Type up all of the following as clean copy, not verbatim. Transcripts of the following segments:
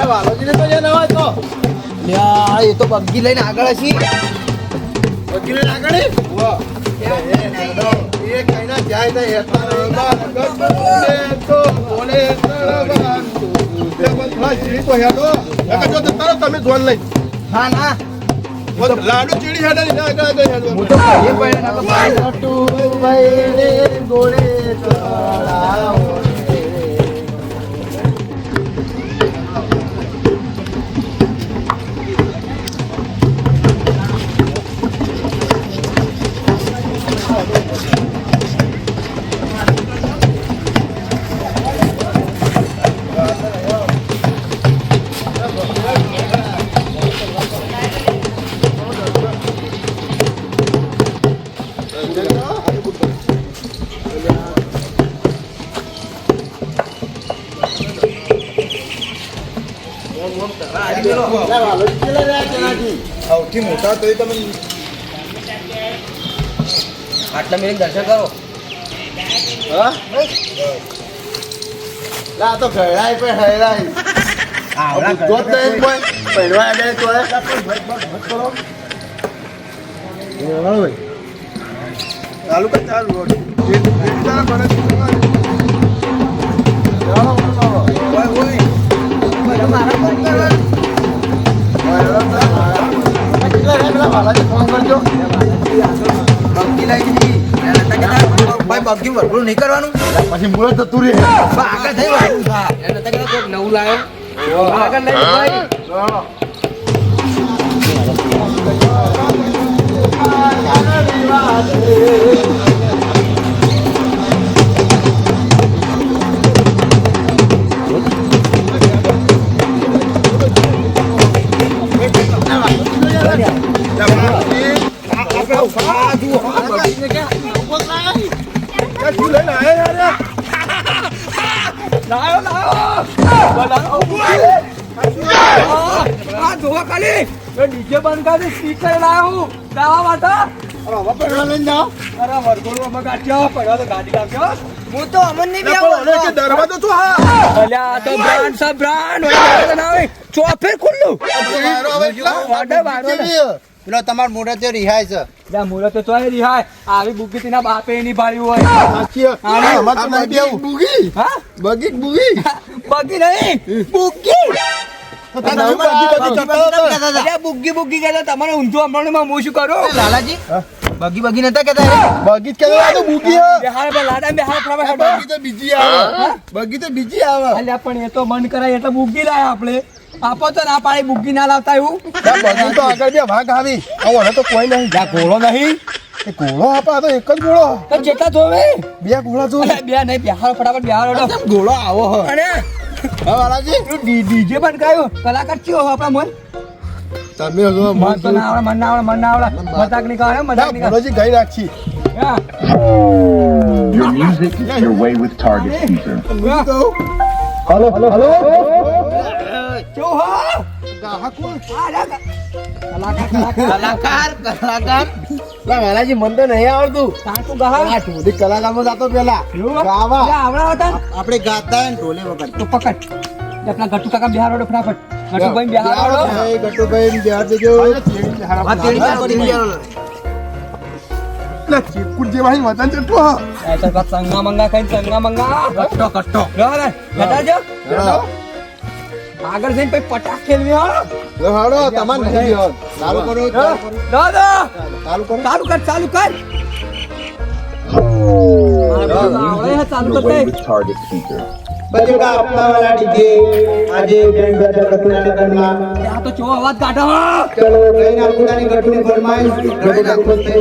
વાલોજીને તો જે નવા તો લ્યા એ તો બગ્ગી લઈને આગળ હશી. બગ્ગી લઈને આગળ વાહ એ કઈના જાય ને હેતા તો બોલે તમે જોન લઈ હા ના લાડુ ચીડી હેડે હું તો ભાઈ ભાઈ ગોળે ચડાવો. સૌથી મોટા તો તમે આટલા મિનિટ દર્શન કરો. હા લા તો ઘડાય પણ હૈરાય જો તો એમ કોઈ પહેરવા દે તો ચાલુ કર ચાલુ બગ્ગી વરઘોડું નહીં કરવાનું પછી મુરત જતું રહે આગળ થઈ નવું લાવ્યો આગળ લઈ ભાઈ. ડીજે બંધ કરી સ્પીકર લાવ્યો ગાવા માટે. હું તો અમન નહીં દરવાજો શું હા ચોફેર ખુલ્લું પેલો તમાર મોઢા તે રિહાય છે મુરત તો ચોય રિહાય આવી બુગી તેના બાપે ની ભાળ્યું હોય. બુગી હા બગી બુગી બગી નહીં બુગી બુગી બુગી કહેતા તમારે ઊંધું હમણાં હું શું કરું લાલાજી બગી બગી નતા કેતા બગી કે બુગી બગી તો બીજી આવે બગી તો બીજી આવે અલ્યા પણ એ તો મન કરાય એટલે બુગી લાયા આપણે આપો તો ના પાડી બુગી ના લાવતા એવું બગી તો આગળ બે ભાગ આવી હવે તો કોઈ નહીં જા ઘોડો નહીં એ ઘોડો આપા તો એક જ ઘોડો તો જેટલા જોવે બે ઘોડા જોવે બે નહીં બિહાર ફટાફટ બિહાર ઘોડો આવો અને વાલાજી ડીજે પણ ગાયો કલાકાર કયો આપણા મન તમે જો મન તો ના આવડે મન ના આવડે મન ના આવડે મજાક નહીં કરે મજાક નહીં કરે ભલોજી ગઈ રાખી Your music is your way with Target Caesar. Hello hello hello જો હા ગાહક કોણ કલાકાર વાલાજી મન તો નહીં આવડતું તાતું ગહા આ ઢોલી કલાકારમાં જાતો પેલા ગાવા આવડા હતા આપણે ગાતા ને ઢોલે વગર તો પકડ આપણા ગટુ કાકા બિહાર ઓડો ફટાફટ ગટુ ભાઈ બિહાર ઓડો ગટુભાઈ બિહાર દેજો આ તેડી ચાર કરી બિહાર ઓડો લે ચીકુડ જેવા હી વતન છે તો એ તો બસ સંગા મંગા ખાઈ સંગા મંગા કટ્ટો કટ્ટો રે હટાજો આગળ જઈને પછી પટાક ખેલવી હો હાડો તમાર નહીં હો ચાલુ કરો દાદા ચાલુ કરો ચાલુ કર ચાલુ કર Your way with Target Caesar. બજેટા આપના વાલા ડીજે આજે બેન્ડ બાજા કટના લગનમાં આ તો ચો અવાજ કાઢો ચલો કઈ ના પોતાની ગટુની ફરમાઈશ ગટુના પોતે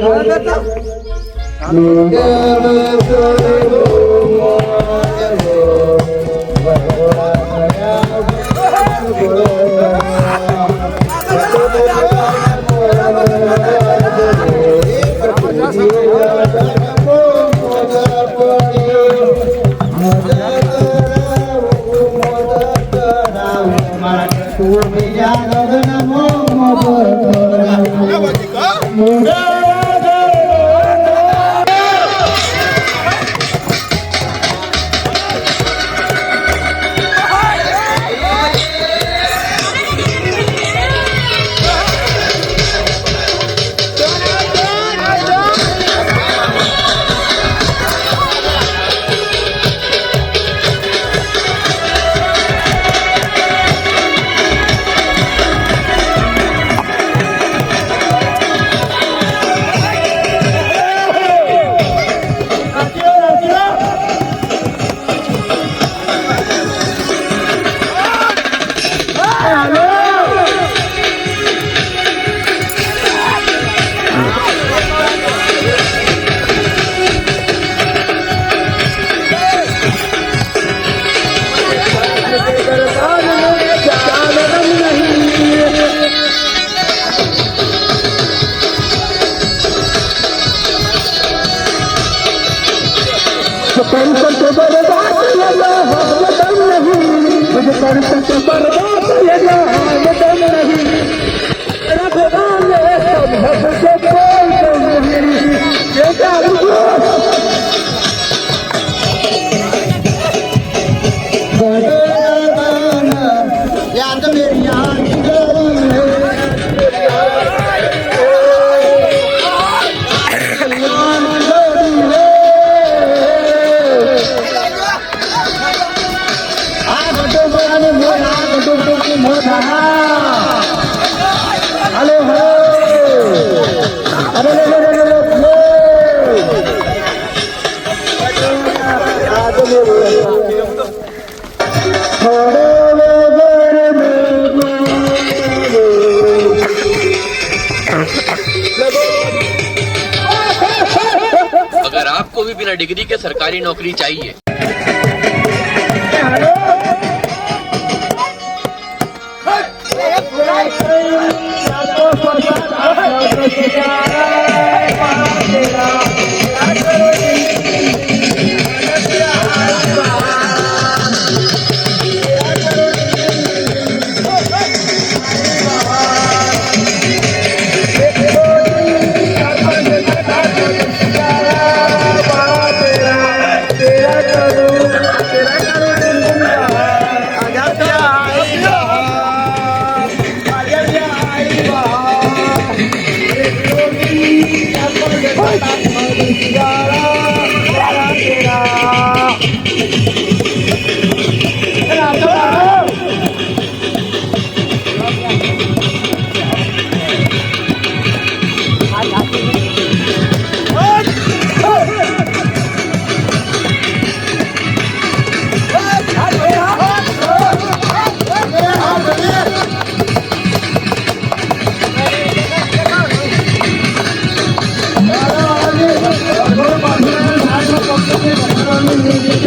अगर आपको भी बिना डिग्री के सरकारी नौकरी चाहिए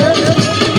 Thank you.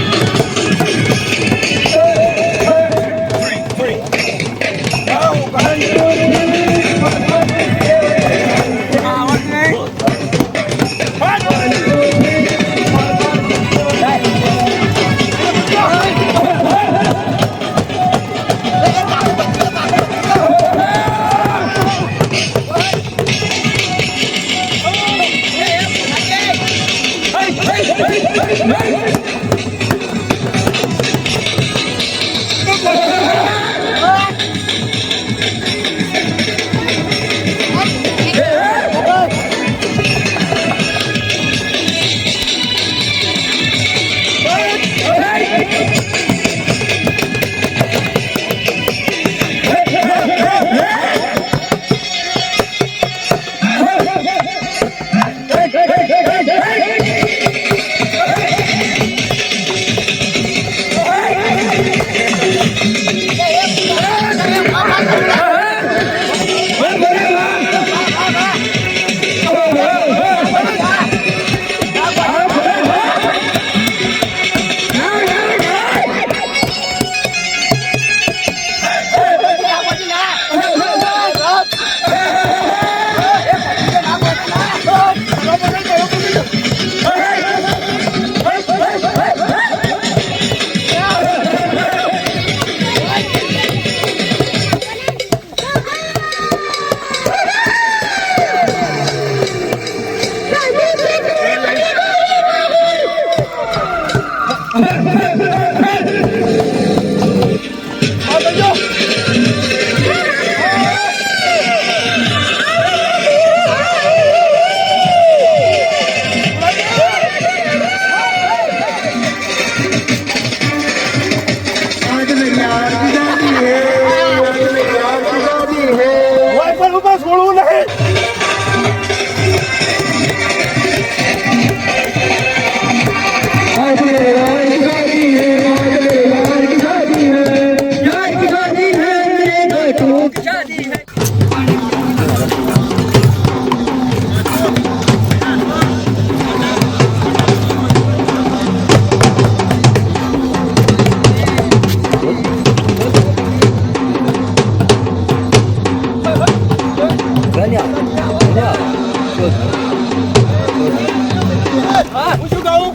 હું શું કહું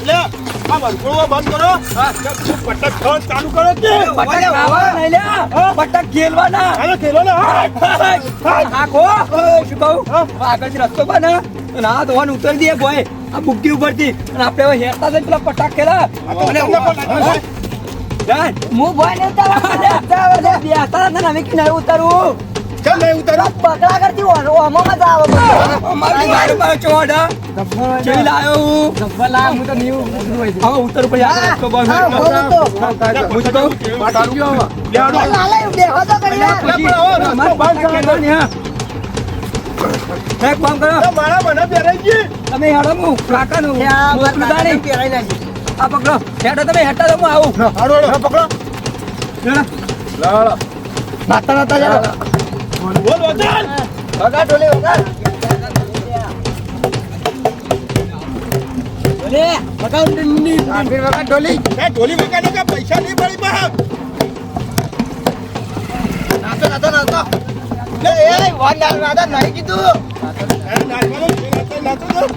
લે આ વરઘોડો બંધ કરો પટક ખાવાનું ચાલુ કરો કે પટક ખાવા નહીં લે પટક ખેલવાના હાલો ખેલો ને આખો શું કહું આગળથી રસ્તો બને ના ધોવાનું ઉતરી દે બોય આ બુગ્ગી ઉપરથી અને આપણે હવે હેરતા જઈને પેલા પટાક ખેલા હું બોય ને બેસતા ને અમે કે નહીં ઉતરવું ચાલ નહીં ઉતારો પકડા કરતી ઓમાં મજા આવે અમારી ગાડી માં ચોડા ચઈ લાયો હું તો નહીં હવે ઉતર પછી આગળ રસ્તો બંધ હું તો એક કામ કરો મારા મને પહેરાઈ ગઈ તમે હેડો હું કાકાનું પહેરાઈ નાખી આ પકડો હેડો તમે હેડતા તો હું આવું હાડો પકડો લાડો નાતા નાતા જાઓ બોલ વગર વગા ઢોલે વગા લે વગા ઉંડી આખીર વગા ઢોલી એ ઢોલી વગાડે કે પૈસા નહીં પડી બહાર નાતો લે એ વાન નાતા નહીં કીધું અરે નાચવાનો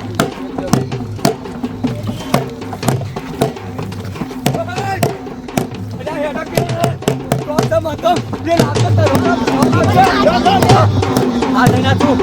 નાચો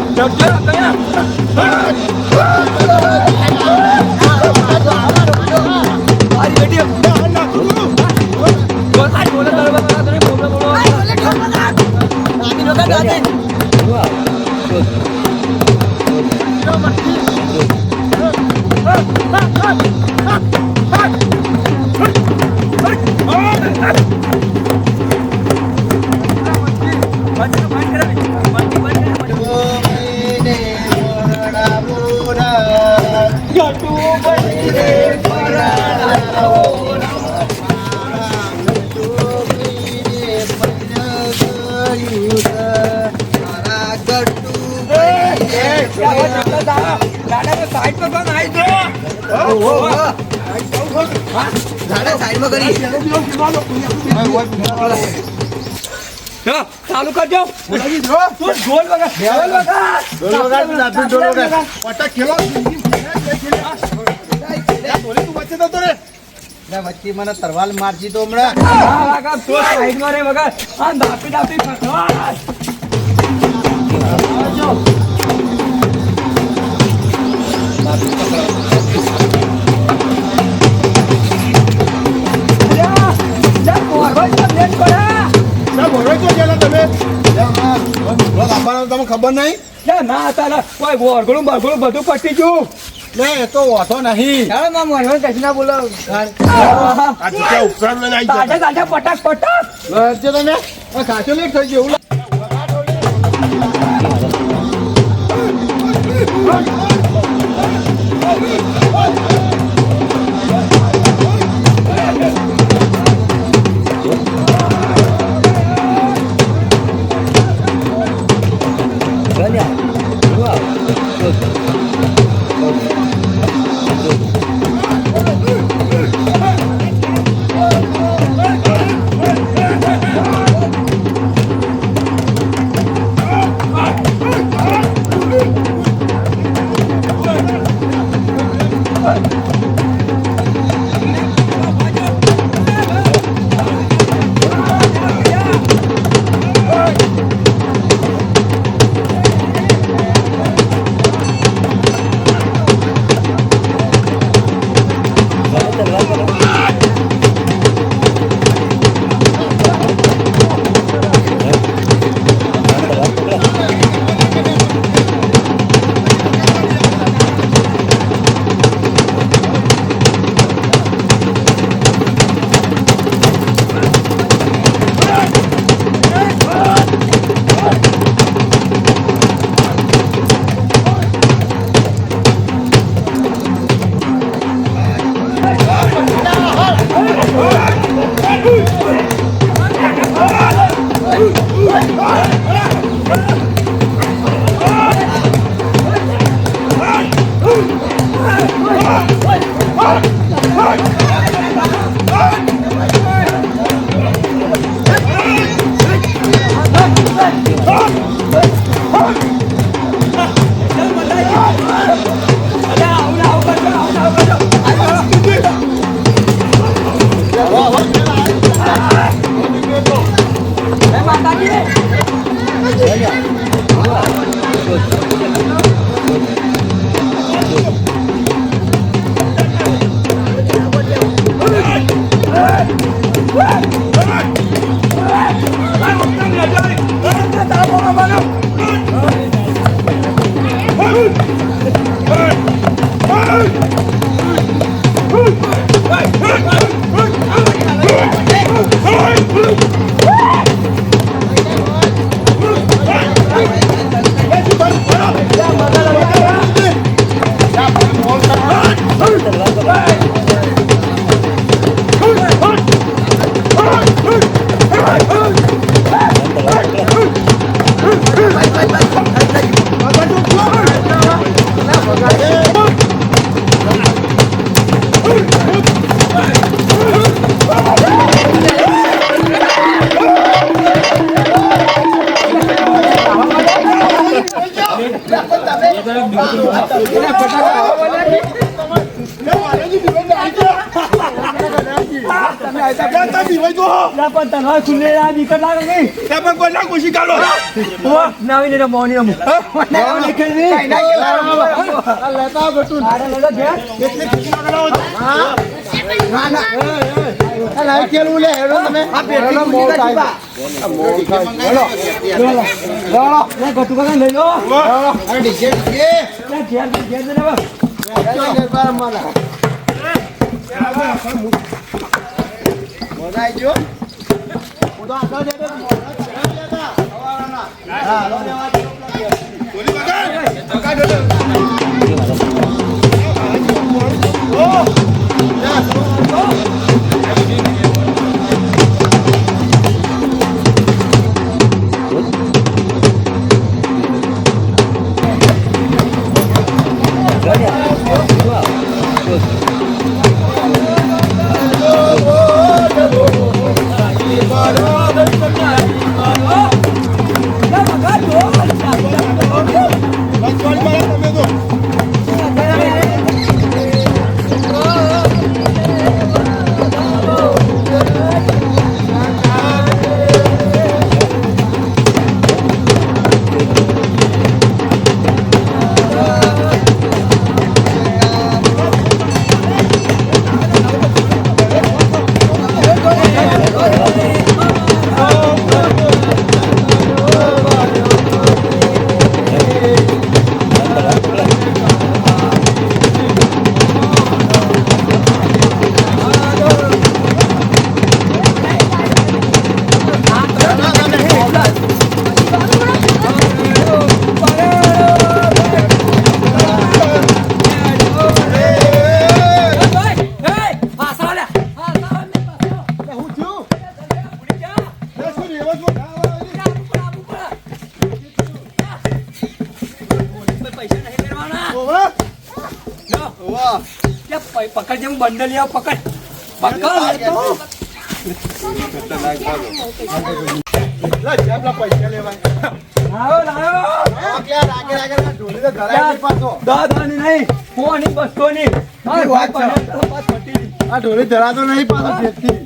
તો ચાલુ કરજો ઢોલ વગર પટક ખેલો વચ્ચે મને તરવાલ મારજી તો હમણાં સાઈડમાં રે વગર આ દાપી દાપી તમે ખબર નહીં ના તારા કોઈ વરઘોડું બરઘોડું બધું પટી ગયું લે એ તો વાંધો નહીં બોલો આ જગ્યા ઉપરાંત લઈને આવી તાજા પટાક પટાક તમે ખાસો લેટ થઈ ગયું પકડ જેમ બંડલ આવ પકડ પકડ પૈસા લેવાય નહીં ફોન બસો ની આ ઢોલી ધરાતો નહીં પાછો ફેરથી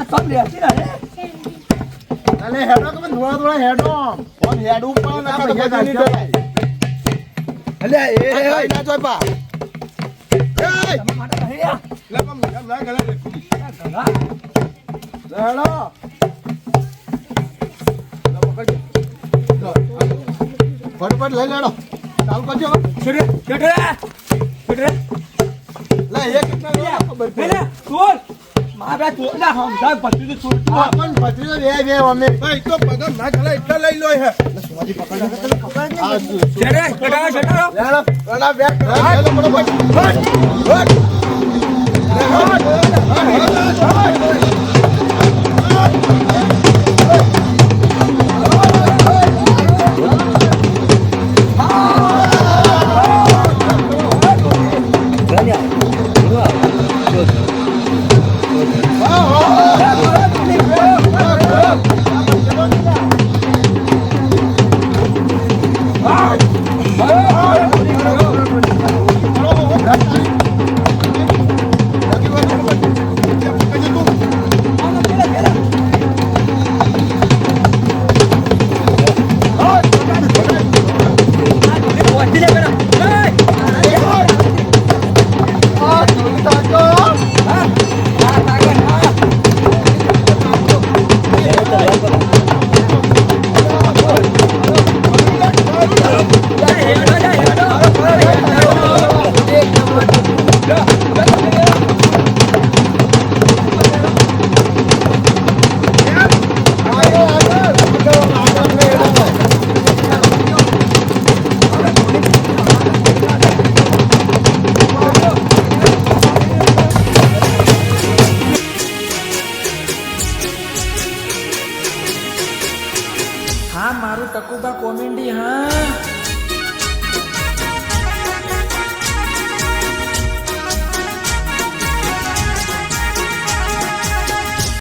સબ લેતી ને અલે હેડો તો થોડા થોડા હેડો ફોન હેડ ઉપર ના પૈસા નહીં ધરાય અલે એ ના જોય પા એ લગમ ના ગલા હેડો ફટફટ લઈ લેડો ચાલ કરજો છોડે લે એક કેટલા ખબર પેલે છોડ મારા છોડના હમસા પત્રી તો છોડ આપણ ભત્રીજો બે અમે ભાઈ તો પગમ ના ગલા એટલા લઈ લો હે સુવાજી પકડ આ છેડે છેડો લેડો રડા બેક હેલો બડો હા